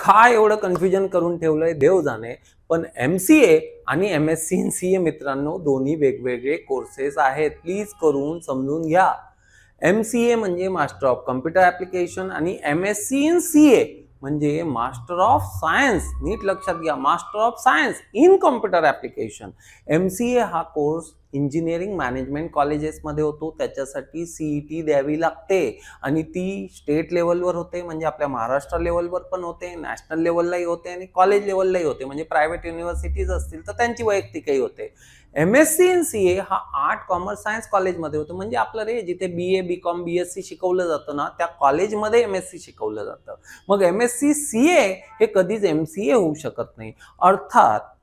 काय एवढं कन्फ्युजन करून ठेवलंय देव जाणे. पण MCA आणि MSc इन CA मित्रांनो दोन्ही वेगवेगळे कोर्सेस आहेत. प्लीज करून समजून घ्या. MCA म्हणजे मास्टर ऑफ कम्प्युटर ऍप्लिकेशन आणि MSc इन CA म्हणजे मास्टर ऑफ सायन्स. नीट लक्षात घ्या, master of science in computer application. MCA हा कोर्स इंजिनिअरिंग मॅनेजमेंट कॉलेजेसमध्ये होतो. त्याच्यासाठी CET द्यावी लागते आणि ती स्टेट लेवलवर होते, म्हणजे आपल्या महाराष्ट्र लेवलवर पण होते, नॅशनल लेवललाही होते आणि कॉलेज लेवललाही होते, म्हणजे प्रायव्हेट युनिव्हर्सिटीज असतील तर त्यांची वैयक्तिकही होते. MSc इन CA हा आर्ट कॉमर्स सायन्स कॉलेजमध्ये होतं, म्हणजे आपलं रे जिथे BA BCom BSc शिकवलं जातं ना त्या कॉलेजमध्ये MSc शिकवलं जातं. मग MSc CA हे कधीच MCA होऊ शकत नाही. अर्थात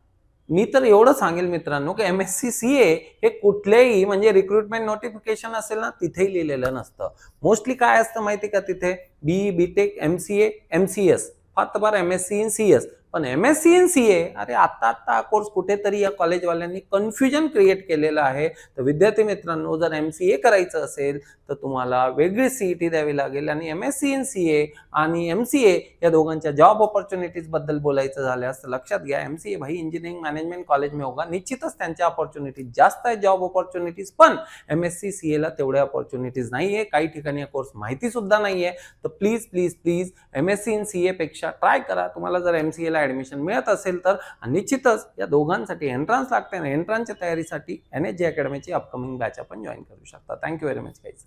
मी तर एवढं सांगेल मित्रांनो की MSc CA हे कुठलेही म्हणजे रिक्रुटमेंट नोटिफिकेशन असेल ना तिथेही लिहिलेलं नसतं. मोस्टली काय असतं माहिती का, तिथे BE BTech MCA MCS फक्त बार MSc इन CS. पण MSc इन CA अरे आता कोर्स कुठेतरी या कॉलेजवाल्यांनी कन्फ्युजन क्रिएट केलेलं आहे. तर विद्यार्थी मित्रांनो जर MCA करायचं असेल तर तुम्हाला वेगळी CET द्यावी लागेल आणि MSc इन CA आणि MCA या दोघांच्या जॉब अपॉर्च्युनिटीज बद्दल बोलायचं झाल्यास लक्षात घ्या, MCA भाई इंजिनिअरिंग मॅनेजमेंट कॉलेज में होगा. निश्चितच त्यांच्या अपॉर्च्युनिटीज जास्त आहेत जॉब अपॉर्च्युनिटीज, पण MSc CA ला तेवढ्या अपॉर्च्युनिटीज नाहीये. काही ठिकाणी या कोर्स माहिती सुद्धा नाहीये. तर please please please MSc in CA पेक्षा ट्राय करा. तुम्हाला जर MCA ला ऍडमिशन मिळत असेल तर निश्चितच या दोघांसाठी एंट्रन्स लागते आणि एंट्रन्सच्या तयारीसाठी NSG अकॅडमीची अपकमिंग बॅच आपण जॉईन करू शकता. Thank you very much guys.